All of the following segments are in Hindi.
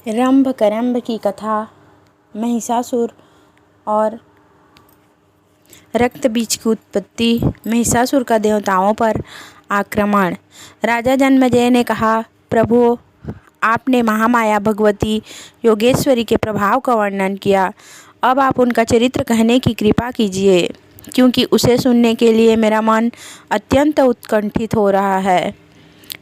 रंभ करम्भ की कथा। महिषासुर और रक्त बीज की उत्पत्ति। महिषासुर का देवताओं पर आक्रमण। राजा जन्मेजय ने कहा, प्रभु, आपने महामाया भगवती योगेश्वरी के प्रभाव का वर्णन किया। अब आप उनका चरित्र कहने की कृपा कीजिए, क्योंकि उसे सुनने के लिए मेरा मन अत्यंत उत्कंठित हो रहा है।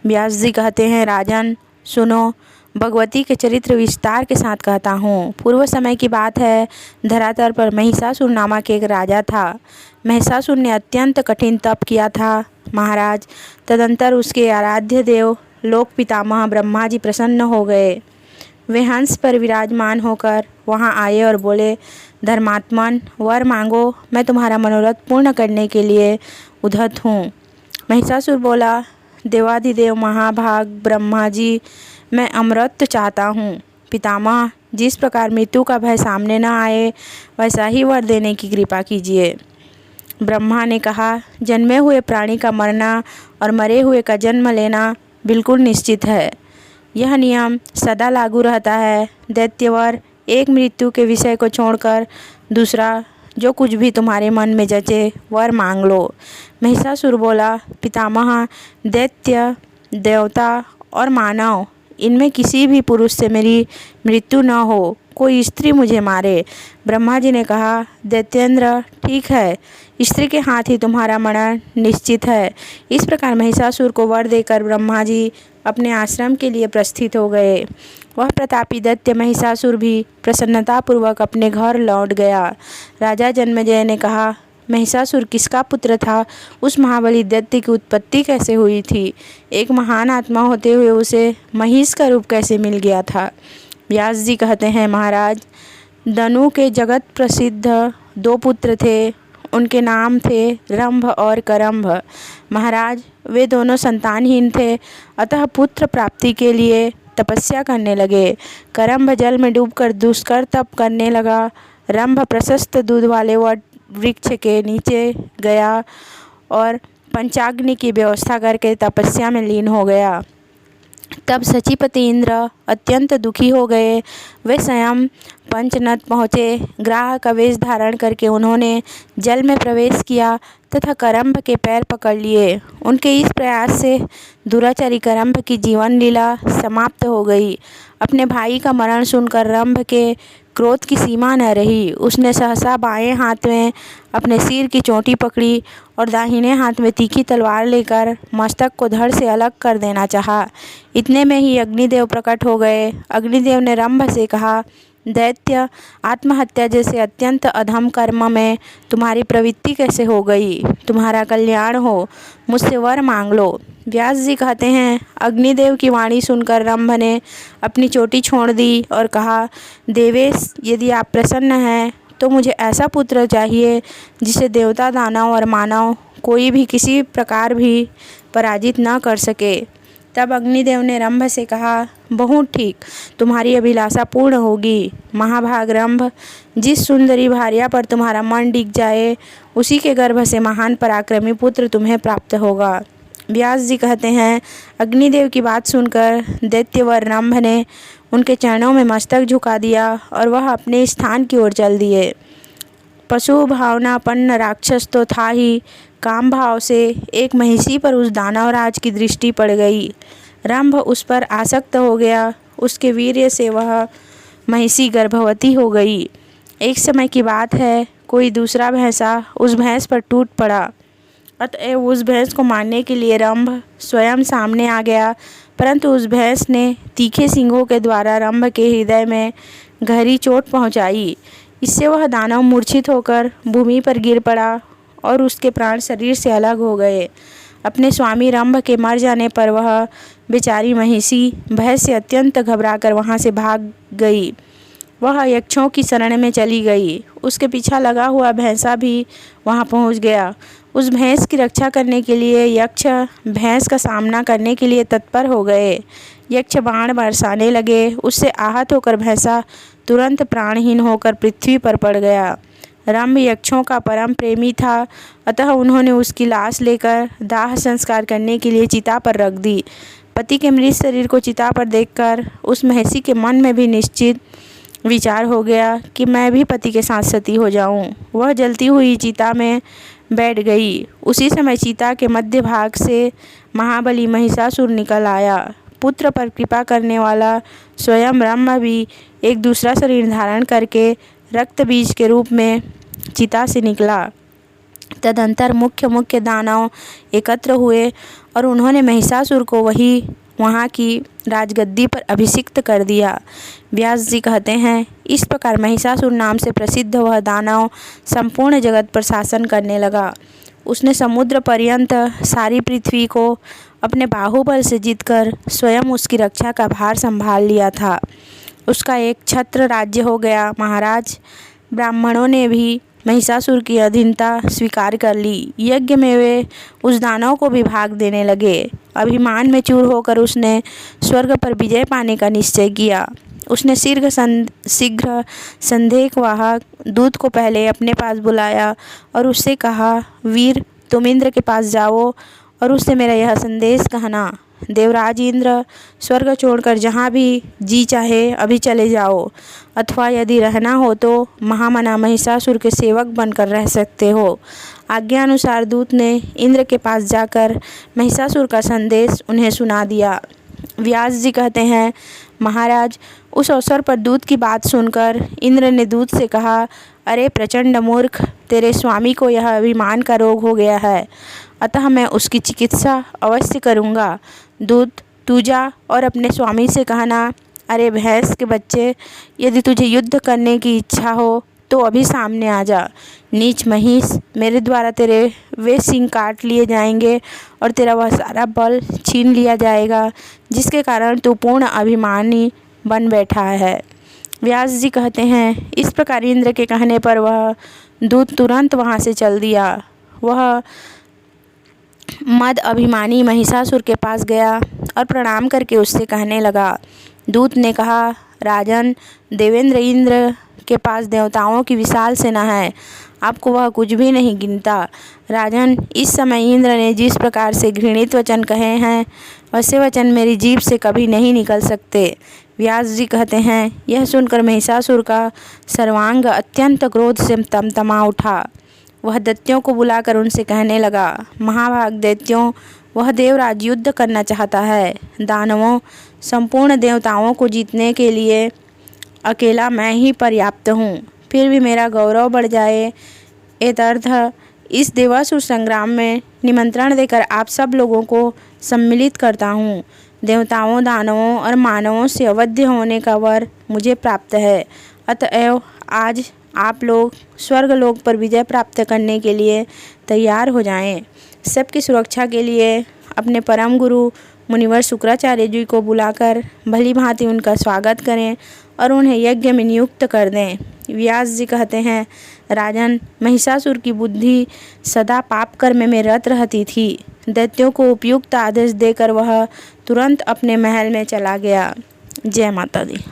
व्यास जी कहते हैं, राजन सुनो, भगवती के चरित्र विस्तार के साथ कहता हूँ। पूर्व समय की बात है। धरातल पर महिषासुर नामक एक राजा था। महिषासुर ने अत्यंत कठिन तप किया था महाराज। तदंतर उसके आराध्य देव लोक पितामह ब्रह्मा जी प्रसन्न हो गए। वे हंस पर विराजमान होकर वहाँ आए और बोले, धर्मात्मन, वर मांगो, मैं तुम्हारा मनोरथ पूर्ण करने के लिए उद्यत हूँ। महिषासुर बोला, देवाधिदेव महाभाग ब्रह्मा जी, मैं अमृत चाहता हूँ। पितामह, जिस प्रकार मृत्यु का भय सामने न आए, वैसा ही वर देने की कृपा कीजिए। ब्रह्मा ने कहा, जन्मे हुए प्राणी का मरना और मरे हुए का जन्म लेना बिल्कुल निश्चित है। यह नियम सदा लागू रहता है। दैत्यवर, एक मृत्यु के विषय को छोड़कर दूसरा जो कुछ भी तुम्हारे मन में जचे वर मांग लो। महिषासुर बोला, पितामह, दैत्य, देवता और मानव, इनमें किसी भी पुरुष से मेरी मृत्यु न हो, कोई स्त्री मुझे मारे। ब्रह्मा जी ने कहा, दैत्येंद्र, ठीक है, स्त्री के हाथ ही तुम्हारा मरण निश्चित है। इस प्रकार महिषासुर को वर देकर ब्रह्मा जी अपने आश्रम के लिए प्रस्थित हो गए। वह प्रतापी दैत्य महिषासुर भी प्रसन्नतापूर्वक अपने घर लौट गया। राजा जन्मेजय ने कहा, महिषासुर किसका पुत्र था? उस महाबली दैत्य की उत्पत्ति कैसे हुई थी? एक महान आत्मा होते हुए उसे महिष का रूप कैसे मिल गया था? व्यास जी कहते हैं, महाराज, दनु के जगत प्रसिद्ध दो पुत्र थे। उनके नाम थे रंभ और करम्भ। महाराज, वे दोनों संतानहीन थे, अतः पुत्र प्राप्ति के लिए तपस्या करने लगे। करम्भ जल में डूबकर दुष्कर तप करने लगा। रंभ प्रशस्त दूध वाले वट वृक्ष के नीचे गया और पंचाग्नि की व्यवस्था करके तपस्या में लीन हो गया। तब सचीपति इंद्र अत्यंत दुखी हो गए। वे स्वयं पंचनद पहुँचे। ग्राह का वेश धारण करके उन्होंने जल में प्रवेश किया तथा करम्भ के पैर पकड़ लिए। उनके इस प्रयास से दुराचारी करम्भ की जीवन लीला समाप्त हो गई। अपने भाई का मरण सुनकर रंभ के क्रोध की सीमा न रही। उसने सहसा बाएं हाथ में अपने सिर की चोटी पकड़ी और दाहिने हाथ में तीखी तलवार लेकर मस्तक को धड़ से अलग कर देना चाहा। इतने में ही अग्निदेव प्रकट हो गए। अग्निदेव ने रंभ से कहा, दैत्य, आत्महत्या जैसे अत्यंत अधम कर्म में तुम्हारी प्रवृत्ति कैसे हो गई? तुम्हारा कल्याण हो, मुझसे वर मांग लो। व्यास जी कहते हैं, अग्निदेव की वाणी सुनकर रंभ ने अपनी चोटी छोड़ दी और कहा, देवेश, यदि आप प्रसन्न हैं तो मुझे ऐसा पुत्र चाहिए जिसे देवता, दानव और मानव कोई भी किसी प्रकार भी पराजित न कर सके। तब अग्निदेव ने रंभ से कहा, बहुत ठीक, तुम्हारी अभिलाषा पूर्ण होगी। महाभाग रंभ, जिस सुंदरी भार्या पर तुम्हारा मन टिक जाए, उसी के गर्भ से महान पराक्रमी पुत्र तुम्हें प्राप्त होगा। व्यास जी कहते हैं, अग्निदेव की बात सुनकर दैत्यवर रंभ ने उनके चरणों में मस्तक झुका दिया और वह अपने स्थान की ओर चल दिए। पशु भावनापन्न राक्षस तो था ही, काम भाव से एक महिषी पर उस दानवराज की दृष्टि पड़ गई। रंभ उस पर आसक्त हो गया। उसके वीर्य से वह महिषी गर्भवती हो गई। एक समय की बात है, कोई दूसरा भैंसा उस भैंस पर टूट पड़ा। अतएव उस भैंस को मारने के लिए रंभ स्वयं सामने आ गया, परंतु उस भैंस ने तीखे सींगों के द्वारा रंभ के हृदय में गहरी चोट पहुंचाई। इससे वह दानव मूर्छित होकर भूमि पर गिर पड़ा और उसके प्राण शरीर से अलग हो गए। अपने स्वामी रंभ के मर जाने पर वह बेचारी महिषी भय से अत्यंत घबराकर वहाँ से भाग गई। वह यक्षों की शरण में चली गई। उसके पीछा लगा हुआ भैंसा भी वहाँ पहुँच गया। उस भैंस की रक्षा करने के लिए यक्ष भैंस का सामना करने के लिए तत्पर हो गए। यक्ष बाण बरसाने लगे। उससे आहत होकर भैंसा तुरंत प्राणहीन होकर पृथ्वी पर पड़ गया। रंभ यक्षों का परम प्रेमी था, अतः उन्होंने उसकी लाश लेकर दाह संस्कार करने के लिए चिता पर रख दी। पति के मृत शरीर को चिता पर देखकर उस महिषी के मन में भी निश्चित विचार हो गया कि मैं भी पति के साथ सती हो जाऊं। वह जलती हुई चिता में बैठ गई। उसी समय चिता के मध्य भाग से महाबली महिषासुर निकल आया। पुत्र पर कृपा करने वाला स्वयं ब्रह्मा भी एक दूसरा शरीर धारण करके रक्त बीज के रूप में चिता से निकला। तदंतर मुख्य दानव एकत्र हुए और उन्होंने महिषासुर को वहाँ की राजगद्दी पर अभिषिक्त कर दिया। व्यास जी कहते हैं, इस प्रकार महिषासुर नाम से प्रसिद्ध वह दानव संपूर्ण जगत पर शासन करने लगा। उसने समुद्र पर्यंत सारी पृथ्वी को अपने बाहुबल से जीतकर स्वयं उसकी रक्षा का भार संभाल लिया था। उसका एक छत्र राज्य हो गया। महाराज, ब्राह्मणों ने भी महिषासुर की अधीनता स्वीकार कर ली। यज्ञ में वे उस दानव को भी भाग देने लगे। अभिमान में चूर होकर उसने स्वर्ग पर विजय पाने का निश्चय किया। उसने शीघ्र संदेहवाहक दूत को पहले अपने पास बुलाया और उससे कहा, वीर, तुम इंद्र के पास जाओ और उससे मेरा यह संदेश कहना, देवराज इंद्र, स्वर्ग छोड़कर जहाँ भी जी चाहे अभी चले जाओ, अथवा यदि रहना हो तो महामना महिषासुर के सेवक बनकर रह सकते हो। आज्ञा अनुसार दूत ने इंद्र के पास जाकर महिषासुर का संदेश उन्हें सुना दिया। व्यास जी कहते हैं, महाराज, उस अवसर पर दूत की बात सुनकर इंद्र ने दूत से कहा, अरे प्रचंड मूर्ख, तेरे स्वामी को यह अभिमान का रोग हो गया है, अतः मैं उसकी चिकित्सा अवश्य करूँगा। दूत, तू जा और अपने स्वामी से कहना, अरे भैंस के बच्चे, यदि तुझे युद्ध करने की इच्छा हो तो अभी सामने आ जा। नीच महिष, मेरे द्वारा तेरे वे सींग काट लिए जाएंगे और तेरा वह सारा बल छीन लिया जाएगा जिसके कारण तू पूर्ण अभिमानी बन बैठा है। व्यास जी कहते हैं, इस प्रकार इंद्र के कहने पर वह दूत तुरंत वहाँ से चल दिया। वह मद अभिमानी महिषासुर के पास गया और प्रणाम करके उससे कहने लगा। दूत ने कहा, राजन, देवेंद्र इंद्र के पास देवताओं की विशाल सेना है, आपको वह कुछ भी नहीं गिनता। राजन, इस समय इंद्र ने जिस प्रकार से घृणित वचन कहे हैं, वैसे वचन मेरी जीभ से कभी नहीं निकल सकते। व्यास जी कहते हैं, यह सुनकर महिषासुर का सर्वांग अत्यंत क्रोध से तमतमा उठा। वह दैत्यों को बुलाकर उनसे कहने लगा, महाभाग दैत्यों, वह देवराज युद्ध करना चाहता है। दानवों, संपूर्ण देवताओं को जीतने के लिए अकेला मैं ही पर्याप्त हूँ। फिर भी मेरा गौरव बढ़ जाए, एतर्थ इस देवासुर संग्राम में निमंत्रण देकर आप सब लोगों को सम्मिलित करता हूँ। देवताओं, दानवों और मानवों से अवध्य होने का वर मुझे प्राप्त है। अतएव आज आप लोग स्वर्गलोक पर विजय प्राप्त करने के लिए तैयार हो जाएं। सबकी सुरक्षा के लिए अपने परम गुरु मुनिवर शुक्राचार्य जी को बुलाकर भली भांति उनका स्वागत करें और उन्हें यज्ञ में नियुक्त कर दें। व्यास जी कहते हैं, राजन, महिषासुर की बुद्धि सदा पाप कर्म में रत रहती थी। दैत्यों को उपयुक्त आदेश देकर वह तुरंत अपने महल में चला गया। जय माता दी।